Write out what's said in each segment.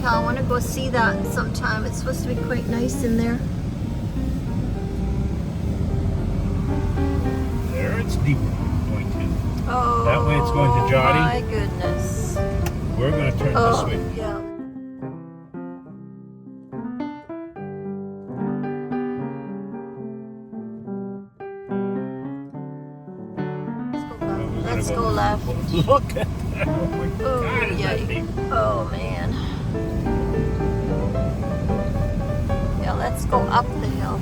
I want to go see that sometime. It's supposed to be quite nice in there. There it's deeper going to. Oh, That way it's going to Jotty. My goodness. We're going to turn this way. Yeah. Let's go left. Look at that. Oh my Oh, God, is that yeah. deep? Oh, man. Yeah, let's go up the hill.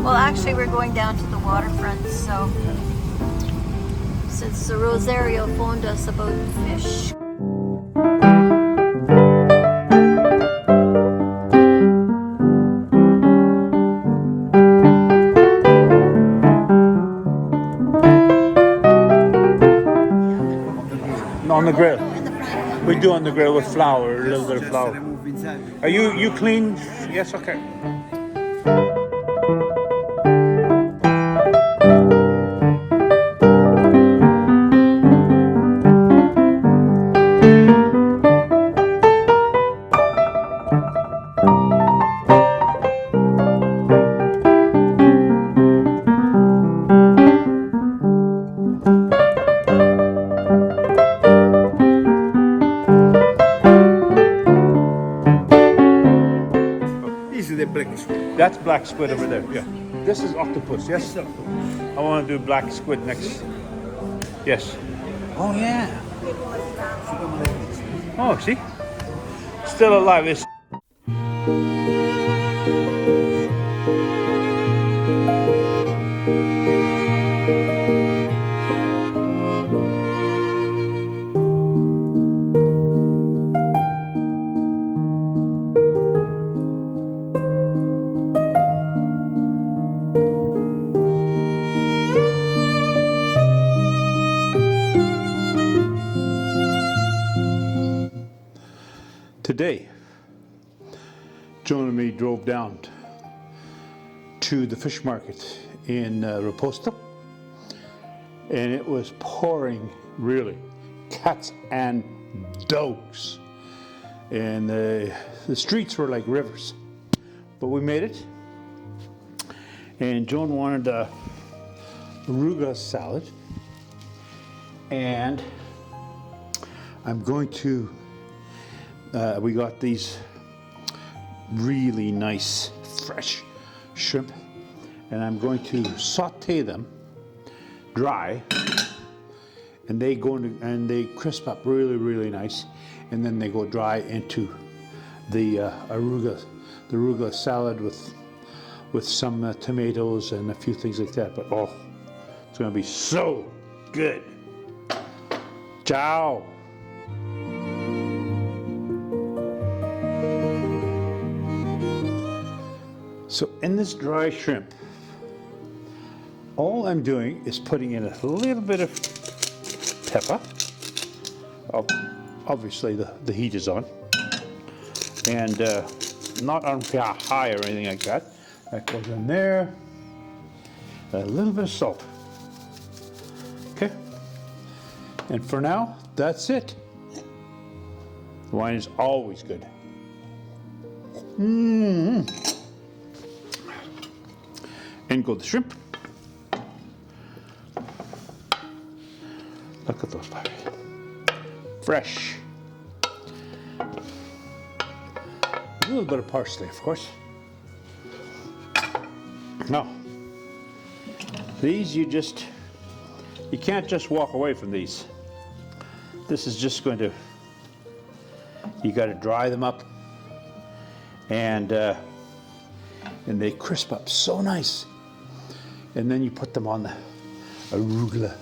Well, actually, we're going down to the waterfront, so since Rosario phoned us about fish. On the grill. We do on the grill with flour, a little bit of flour. Are you clean? Yes, okay. That's black squid over there. Yeah. This is octopus. Yes. I want to do black squid next. Yes. Oh yeah. Oh, see? Still alive. It's today, Joan and me drove down to the fish market in Riposto, and it was pouring, really, cats and dogs, and the streets were like rivers, but we made it. And Joan wanted a arugula salad, and I'm going to we got these really nice fresh shrimp, and I'm going to saute them dry, and they go into, and they crisp up really nice, and then they go dry into the arugula salad with some tomatoes and a few things like that. But oh, it's going to be so good. Ciao. So in this dry shrimp, all I'm doing is putting in a little bit of pepper. Obviously the heat is on, and not on high or anything like that. That goes in there. A little bit of salt. Okay. And for now, that's it. The wine is always good. In go the shrimp. Look at those puppies. Fresh. A little bit of parsley, of course. Now, these you can't just walk away from these. This is just going to, you got to dry them up, and they crisp up so nice. And then you put them on the arugula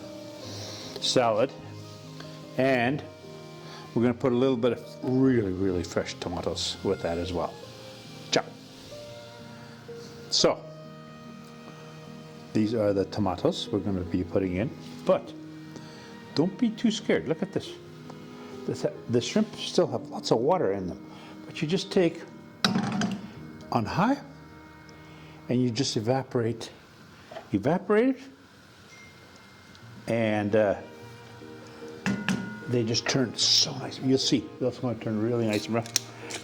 salad, and we're going to put a little bit of really fresh tomatoes with that as well. Ciao. So these are the tomatoes we're going to be putting in, but don't be too scared. Look at this. The shrimp still have lots of water in them, but you just take on high and you just evaporate it, and they just turn so nice. You'll see, that's going to turn really nice and rough.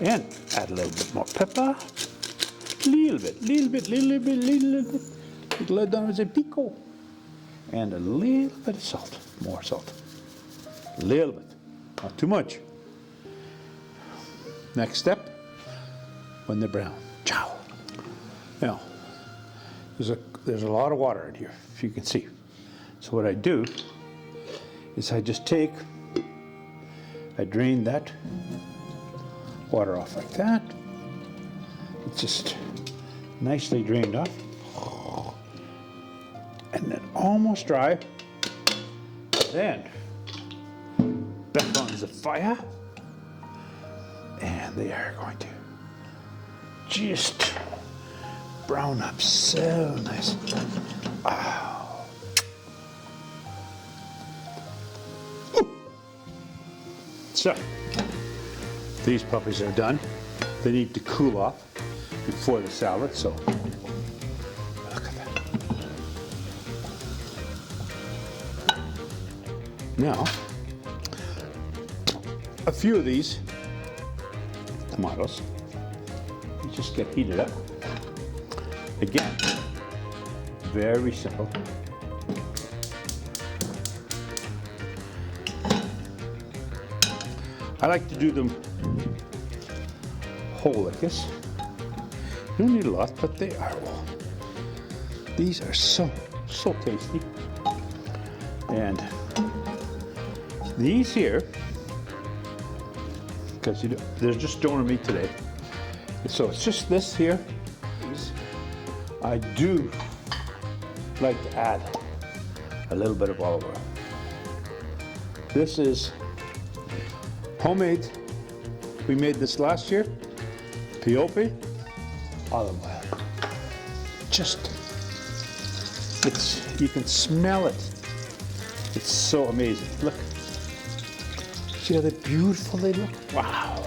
And add a little bit more pepper. Little bit. Little down the pico. And a little bit of salt. More salt. A little bit. Not too much. Next step, when they're brown. Ciao. Now, there's a lot of water in here, if you can see. So what I do is I drain that water off like that. It's just nicely drained off. And then almost dry. Then, back on the fire. And they are going to just brown up so nice. Oh. So, these puppies are done. They need to cool off before the salad, so look at that. Now, a few of these tomatoes just get heated up. Again, very simple. I like to do them whole like this. You don't need a lot, but they are all. These are so tasty. And these here, because there's just donor meat today. So it's just this here. I do like to add a little bit of olive oil. This is homemade. We made this last year. Pioppi olive oil. You can smell it. It's so amazing. Look. See how beautiful they look? Wow.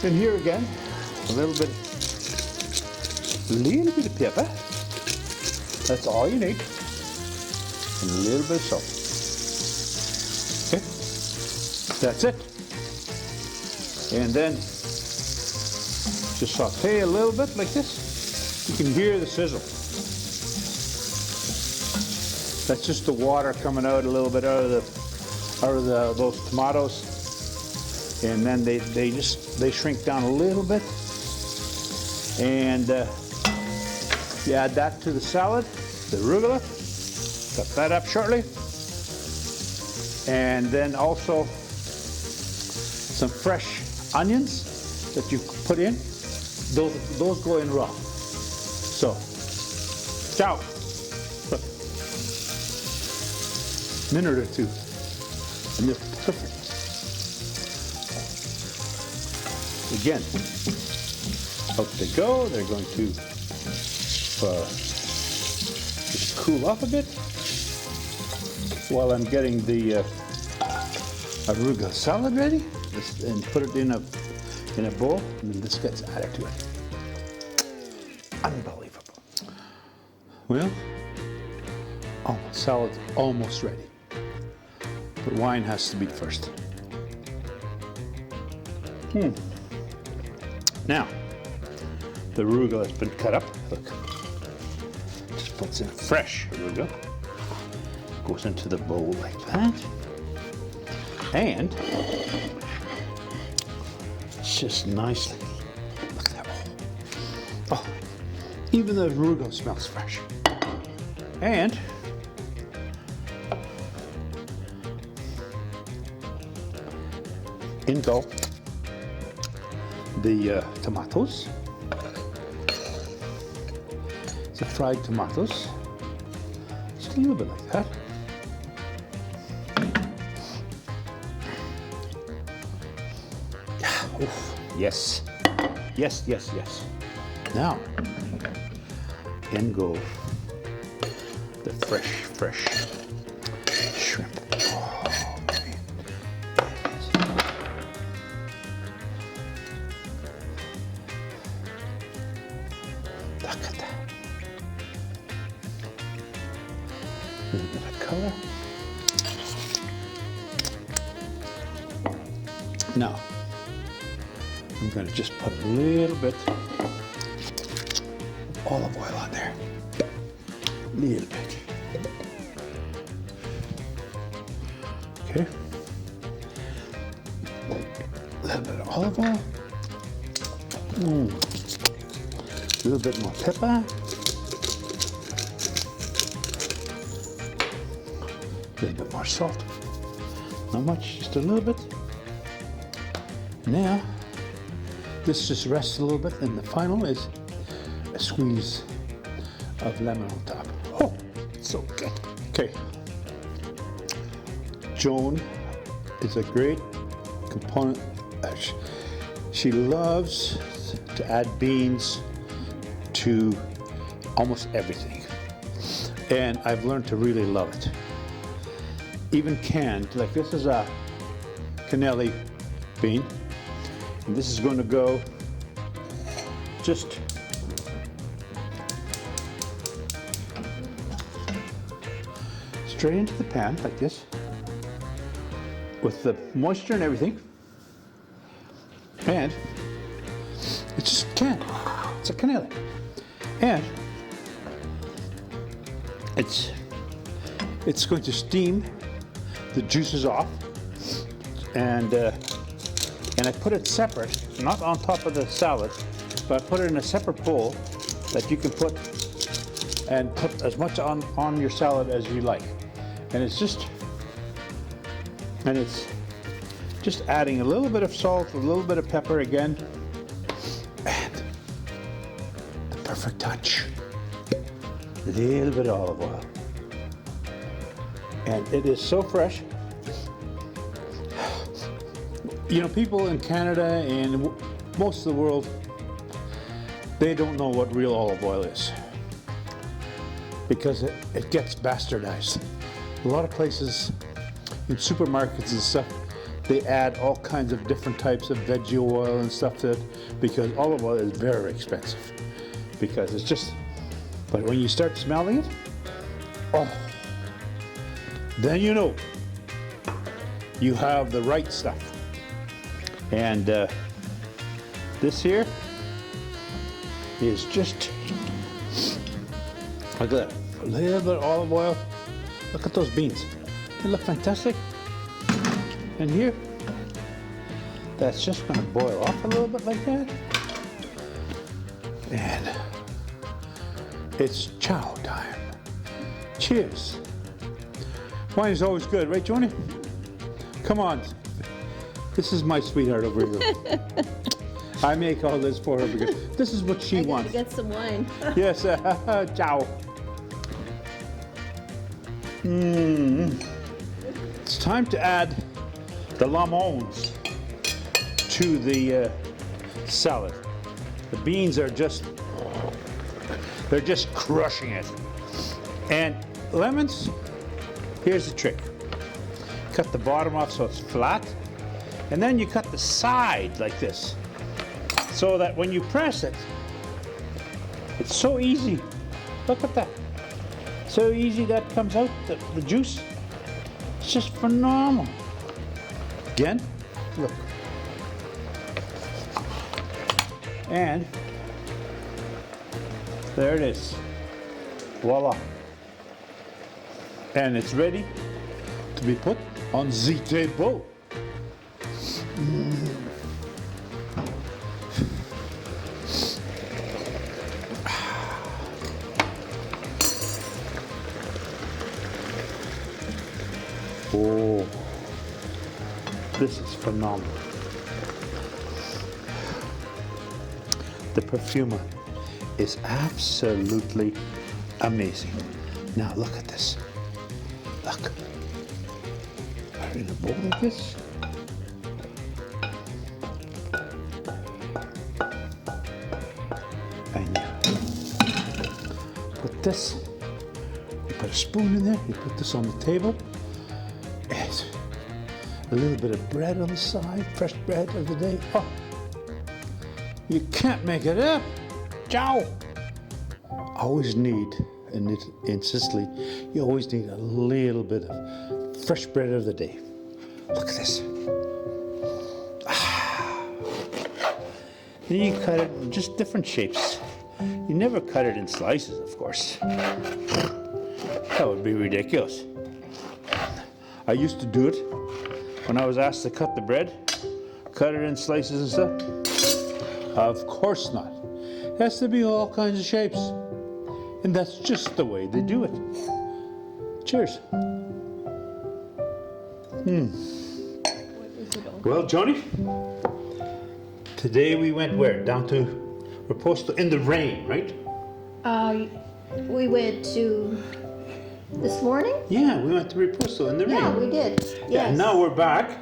And here again, a little bit of pepper. That's all you need. And a little bit of salt. Okay? That's it. And then just saute a little bit like this. You can hear the sizzle. That's just the water coming out a little bit out of those tomatoes. And then they shrink down a little bit. And you add that to the salad, the arugula. Cut that up shortly. And then also some fresh onions that you put in. Those go in raw. So, ciao. Minute or two. And they're perfect. Again, out they go. They're going to just cool off a bit while I'm getting the arugula salad ready, and put it in a bowl, and then this gets added to it. Unbelievable. Well, salad's almost ready, but wine has to be first. Now, the arugula has been cut up. Look, just puts in fresh arugula. Goes into the bowl like that, and it's just nicely. Look at that. Oh, even the arugula smells fresh. And in go the tomatoes. The fried tomatoes. Just a little bit like that. Oof. Yes. Yes, yes, yes. Now, in go the fresh shrimp. Oh, man. Look at that. A little bit of color. Now, I'm going to just put a little bit of olive oil on there. A little bit. Okay. A little bit of olive oil. A little bit more pepper. A little bit more salt. Not much, just a little bit. Now, this just rests a little bit, and the final is a squeeze of lemon on top. Oh, so good. Okay. Joan is a great component. She loves to add beans to almost everything. And I've learned to really love it. Even canned, like this is a cannelli bean. And this is going to go just straight into the pan like this with the moisture and everything. And it's just canned. It's a cannelli. And it's going to steam the juices off, and I put it separate, not on top of the salad, but I put it in a separate bowl that you can put as much on your salad as you like. And it's just adding a little bit of salt, a little bit of pepper again, and the perfect touch. A little bit of olive oil. And it is so fresh. You know, people in Canada and most of the world, they don't know what real olive oil is because it gets bastardized. A lot of places in supermarkets and stuff, they add all kinds of different types of veggie oil and stuff to it because olive oil is very expensive because it's just, but when you start smelling it, oh, then you know you have the right stuff. And this here is just, look at that, a little bit of olive oil. Look at those beans. They look fantastic. And here, that's just going to boil off a little bit like that. And it's chow time. Cheers. Wine is always good, right, Joni? Come on. This is my sweetheart over here. I make all this for her because this is what she wants. Get some wine. Yes, ciao. It's time to add the lemons to the salad. The beans are they're just crushing it. And lemons, here's the trick. Cut the bottom off so it's flat. And then you cut the side like this, so that when you press it, it's so easy. Look at that. So easy that comes out, the juice. It's just phenomenal. Again, look. And there it is. Voila. And it's ready to be put on the table. Oh, this is phenomenal. The perfume is absolutely amazing. Now look at this. Look. We're in a bowl like this. And you put this, you put a spoon in there, you put this on the table. And a little bit of bread on the side, fresh bread of the day. Oh, you can't make it up. Ciao. Always need, in Sicily, you always need a little bit of fresh bread of the day. Look at this. Then you cut it in just different shapes. You never cut it in slices, of course. That would be ridiculous. I used to do it when I was asked to cut the bread, cut it in slices and stuff. Of course not. It has to be all kinds of shapes. And that's just the way they do it. Cheers. Well, Johnny, today we went where? Down to Riposto in the rain, right? We went to this morning? Yeah, we went to Riposto in the rain. Yeah, we did. Yeah, Yes. and now we're back,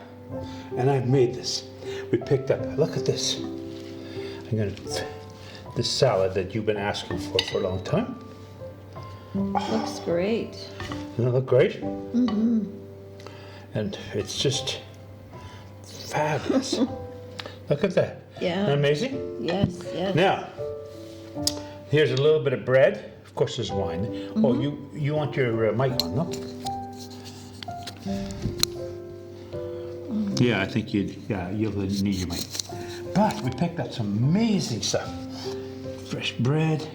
and I've made this. We picked up, look at this. This salad that you've been asking for a long time. Looks great. Doesn't it look great? Mm-hmm. And it's just fabulous. Look at that. Yeah. Isn't that amazing? Yes, yes. Now, here's a little bit of bread. Of course, there's wine. Mm-hmm. Oh, you want your mic on, no? Yeah, I think you'll need your mic. But we picked up some amazing stuff. Fresh bread,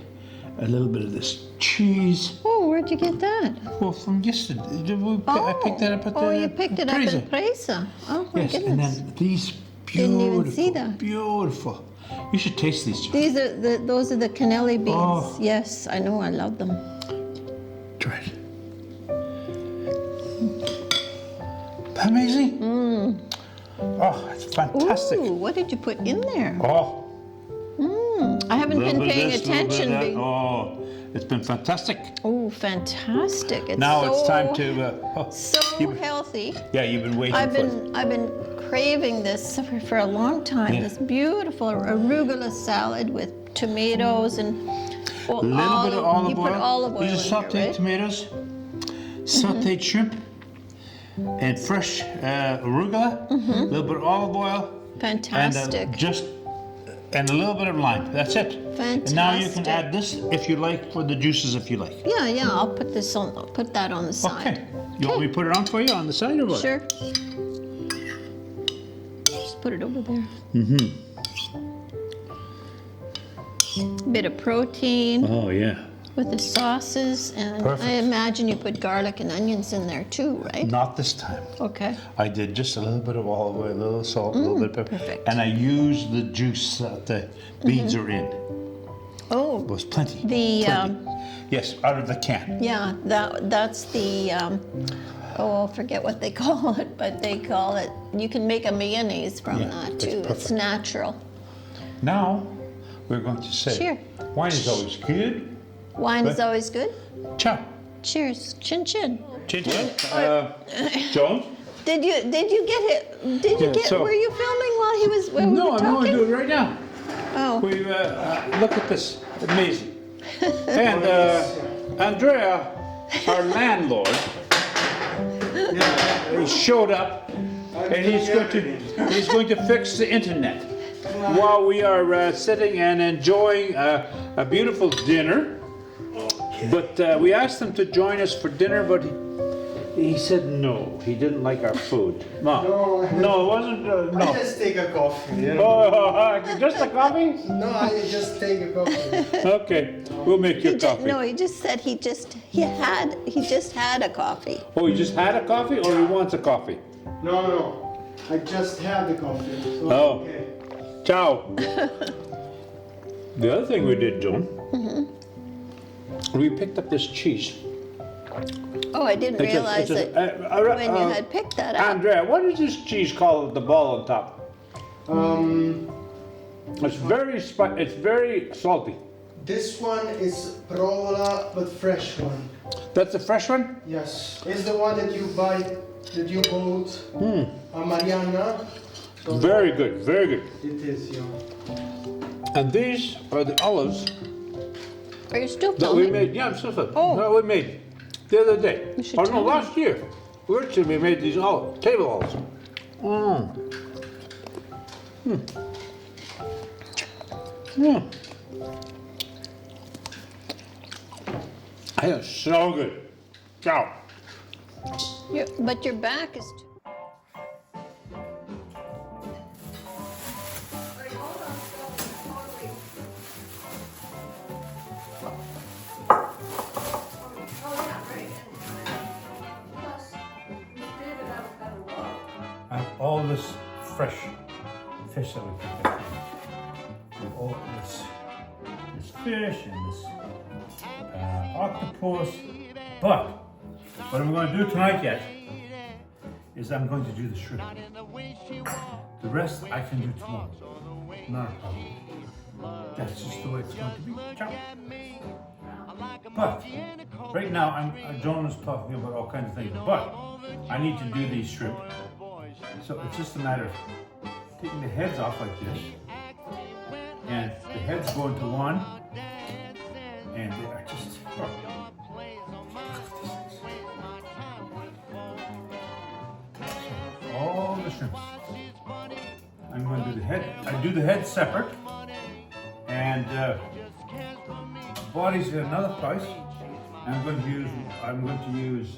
a little bit of this cheese. Oh, where'd you get that? Well, from yesterday. I picked that up at the you picked it up in Presa. Oh, my Yes, goodness. and then these Didn't beautiful, even see that. beautiful. You should taste these. These are those are the cannelli beans. Oh. Yes, I know, I love them. Try it. Amazing. Oh, it's fantastic. Ooh, what did you put in there? Oh, I haven't little been bit of paying this, little bit of attention. that. Oh, it's been fantastic. Oh, fantastic! It's Now so, it's time to. so healthy. Yeah, you've been waiting I've for it. been craving this for a long time. Yeah. This beautiful arugula salad with tomatoes and A little bit of olive you oil. put olive oil These in are here, sauteed right? tomatoes, sauteed shrimp, and fresh arugula. A little bit of olive oil. Fantastic. And a little bit of lime. That's it. And now you can Fantastic. add this if you like for the juices if you like. Yeah, I'll put this on. I'll put that on the side. Okay. You want me to put it on for you on the side or what? Sure. Just put it over there. Bit of protein Oh yeah. with the sauces, and Perfect. I imagine you put garlic and onions in there too, right? Not this time. Okay. I did just a little bit of olive oil, a little salt, a little bit of pepper. perfect. And I used the juice that the beans are in. Oh, It was plenty. the Plenty. Yes, out of the can. yeah, that's the I forget what they call it, but they call it. You can make a mayonnaise from Yeah, that it's too. It's perfect. natural. Now we're going to say Cheer. wine is always good. Wine is But- always good. Ciao. Cheers, chin chin. Chin chin. Joan? Did you get it? Did you Yeah, get? so- Were you filming while he was? While we No, were I'm talking? going to do it right now. Oh, We look at this, amazing. And Andrea, our landlord, he showed up, and he's going to fix the internet while we are sitting and enjoying a beautiful dinner. But we asked him to join us for dinner, but he said no. He didn't like our food. No, it wasn't. I No. just take a coffee. You know? Oh, just a coffee? No, I just take a coffee. Okay, we'll make you coffee. no, he just said he just had a coffee. Oh, he just had a coffee, or he wants a coffee? No, I just had the coffee. So Oh. okay. Ciao. The other thing we did, Joan, we picked up this cheese. Oh, I didn't realize it when you had picked that up. Andrea, what is this cheese called with the ball on top? It's very salty. This one is provola, but fresh one. That's the fresh one? Yes, it's the one that you bought, Mariana. So Very good, very good. it is, yeah. And these are the olives Are you still that we filming? made. Yeah, I'm still filming. Oh. That we made the other day. You should Oh tell no, me. last year. We made these table olives. That is so good. Ciao. But your back is. all this fresh fish that we picked up. All this fish and this octopus. But what I'm going to do tonight yet is I'm going to do the shrimp. The rest I can do tomorrow. Not a problem. That's just the way it's going to be. Ciao. But right now, John was talking about all kinds of things. But I need to do these shrimp. So it's just a matter of taking the heads off like this. And the heads go into one. And they are just... all the shrimps. I'm going to do the head. I do the head separate. And bodies in another place. I'm going to use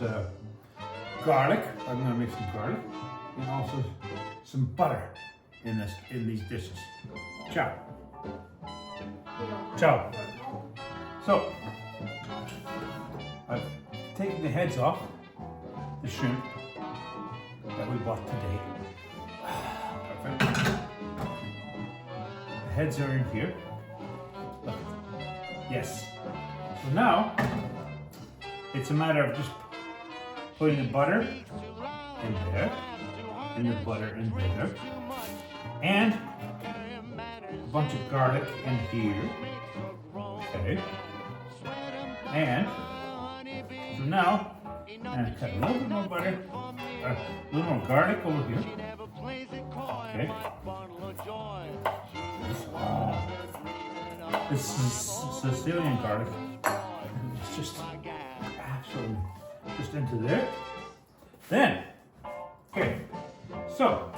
garlic. I'm going to make some garlic and also some butter in these dishes. Ciao. Ciao. So I've taken the heads off the shrimp that we bought today. Perfect. The heads are in here. Look. Yes. So now it's a matter of just putting the butter in there, and the butter in there, and a bunch of garlic in here. Okay. And so now, and cut a little bit more butter, a little more garlic over here. Okay. This is Sicilian garlic. It's just absolutely just into there. Then, okay, so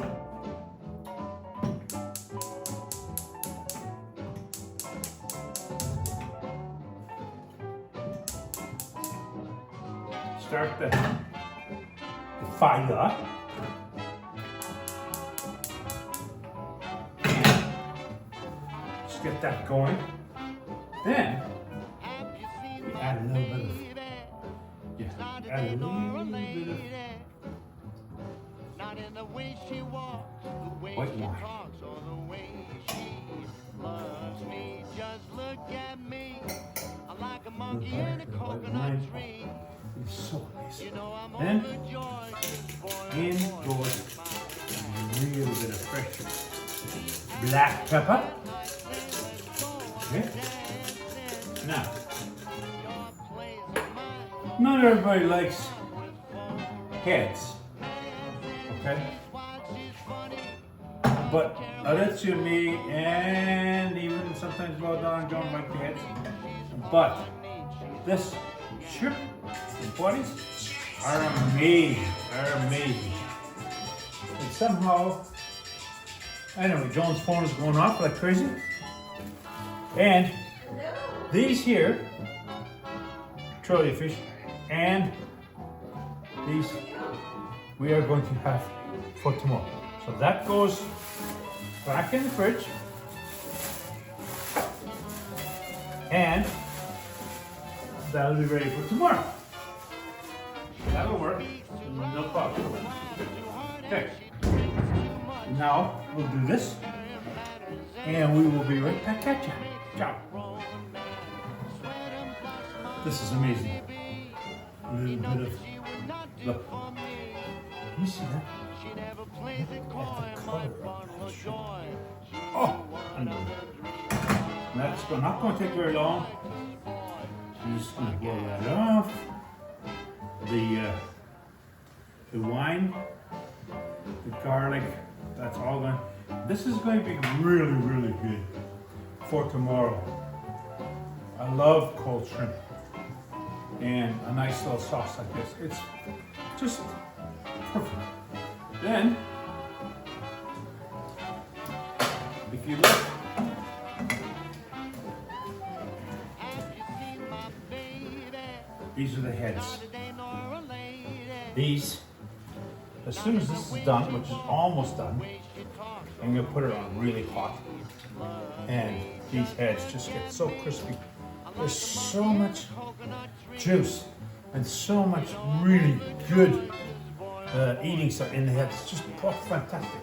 start the fire. Just get that going. Then we add a little bit of white wine. It's so amazing. Then in goes a little bit of fresh black pepper. Okay. Now, not everybody likes heads, okay? But Alessio and me, and even sometimes Don and John like the heads. But this shrimp bodies are amazing, And somehow, anyway, John's phone is going off like crazy. And these here, trophy fish, and these we are going to have for tomorrow. So that goes back in the fridge, and that'll be ready for tomorrow. That'll work, no problem. Okay, now we'll do this, and we will be right back at you. Ciao. This is amazing. A little bit of, look. You see that? Look at the color of that shrimp. Oh, unbelievable. That's not going to take very long. I'm just going to blow that off. The wine, the garlic, that's all going. This is going to be really, really good for tomorrow. I love cold shrimp and a nice little sauce like this. It's just perfect. Then, if you look, these are the heads. These, as soon as this is done, which is almost done, I'm going to put it on really hot. And these heads just get so crispy. There's so much juice and so much really good eating stuff in the head. It's just fantastic.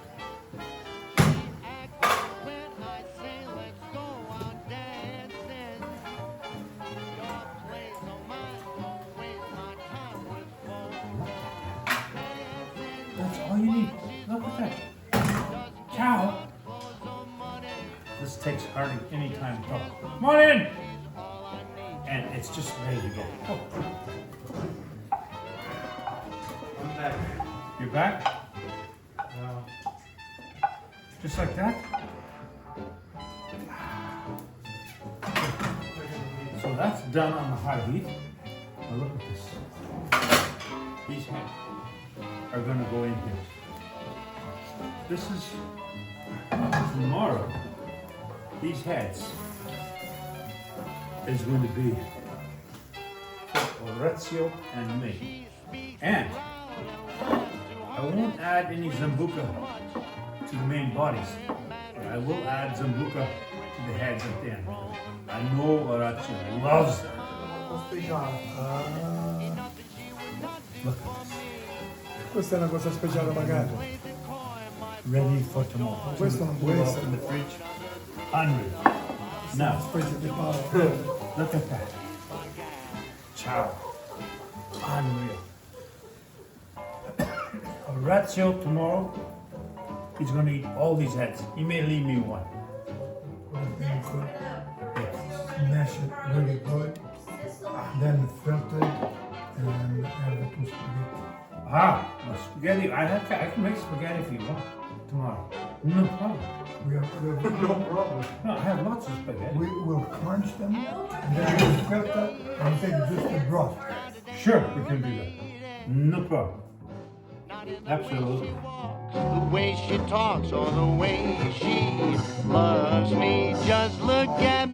That's all you need. Look at that. Cow. This takes hardly any time at all. Come on in! And it's just ready to go. Oh. I'm back. You're back? Just like that? So that's done on the high heat. Now look at this. These heads are going to go in here. This is tomorrow. These heads is going to be Orazio and me. And I won't add any Zambuca to the main bodies, but I will add Zambuca to the heads at the end. I know Orazio loves that. Look at this. Questa è una cosa speciale magari. Ready for tomorrow. Questo non può Pull essere. up in the fridge. Unreal. Now, Specie di palo. look at that. Ciao. Unreal. Orazio tomorrow, he's going to eat all these heads. He may leave me one. Then cook, Yes. mash it really good, then filter it, and add the two spaghetti. Ah, the spaghetti. I can make spaghetti if you want tomorrow. No problem. We have no problem. No, I have lots of spaghetti. We will crunch them, and then we'll filter and take just the broth. Sure, we can do that. No problem. Absolutely. The way she talks or the way she loves me, just look at